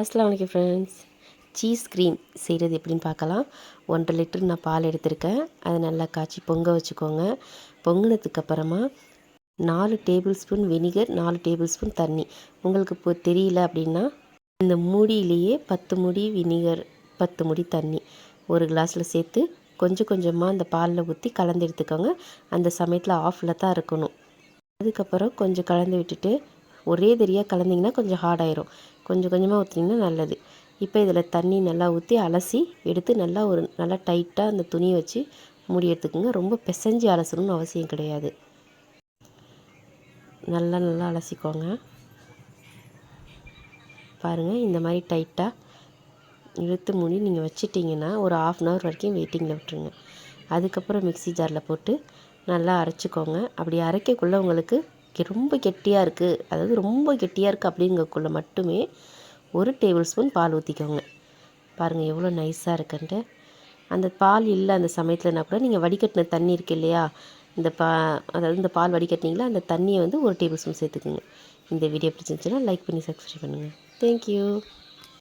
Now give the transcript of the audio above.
அஸ்ஸலாமு அலைக்கும் friends. Cheese cream செய்கிறது எப்படின்னு பார்க்கலாம். 1.5 லிட்டர் நான் பால் எடுத்திருக்கேன். அதை நல்லா காய்ச்சி பொங்க வச்சுக்கோங்க. பொங்கினதுக்கப்புறமா 4 table spoon vinegar, 4 table spoon தண்ணி. உங்களுக்கு இப்போ தெரியல அப்படின்னா இந்த மூடியிலேயே 10 மூடி வினிகர், 10 மூடி தண்ணி ஒரு கிளாஸில் சேர்த்து கொஞ்சம் கொஞ்சமாக அந்த பாலில் ஊற்றி கலந்து எடுத்துக்கோங்க. அந்த சமயத்தில் ஆஃபில் தான் இருக்கணும். அதுக்கப்புறம் கொஞ்சம் கலந்து விட்டுட்டு ஒரே தெரியாக கலந்திங்கன்னா கொஞ்சம் ஹார்டாயிரும். கொஞ்சம் கொஞ்சமாக ஊற்றினீங்கன்னா நல்லது. இப்போ இதில் தண்ணி நல்லா ஊற்றி அலசி எடுத்து நல்லா டைட்டாக அந்த துணியை வச்சு மூடி எடுத்துக்கோங்க. ரொம்ப பிசைஞ்சு அலசணும்னு அவசியம் கிடையாது. நல்லா அலசிக்கோங்க. பாருங்கள், இந்த மாதிரி டைட்டாக இழுத்து மூடி நீங்கள் வச்சிட்டிங்கன்னா ஒரு 1/2 அன் ஹவர் வரைக்கும் வெயிட்டிங்கில் விட்டுருங்க. அதுக்கப்புறம் மிக்ஸி ஜாரில் போட்டு நல்லா அரைச்சிக்கோங்க. அப்படி அரைக்கக்குள்ளே உங்களுக்கு ரொம்ப கெட்டியாக இருக்குது, அதாவது ரொம்ப கெட்டியாக இருக்குது அப்படிங்கக்குள்ளே மட்டுமே 1 டேபிள் ஸ்பூன் பால் ஊற்றிக்கோங்க. பாருங்கள் எவ்வளோ நைஸாக இருக்குன்ட்டு. அந்த பால் இல்லை அந்த சமயத்துலனா கூட நீங்கள் வடிகட்டின தண்ணி இருக்குது இல்லையா, அதாவது இந்த பால் வடிகட்டினீங்களா அந்த தண்ணியை 1 டேபிள் ஸ்பூன் சேர்த்துக்குங்க. இந்த வீடியோ பிடிச்சிருந்துச்சுன்னா லைக் பண்ணி சப்ஸ்கிரைப் பண்ணுங்கள். தேங்க்யூ.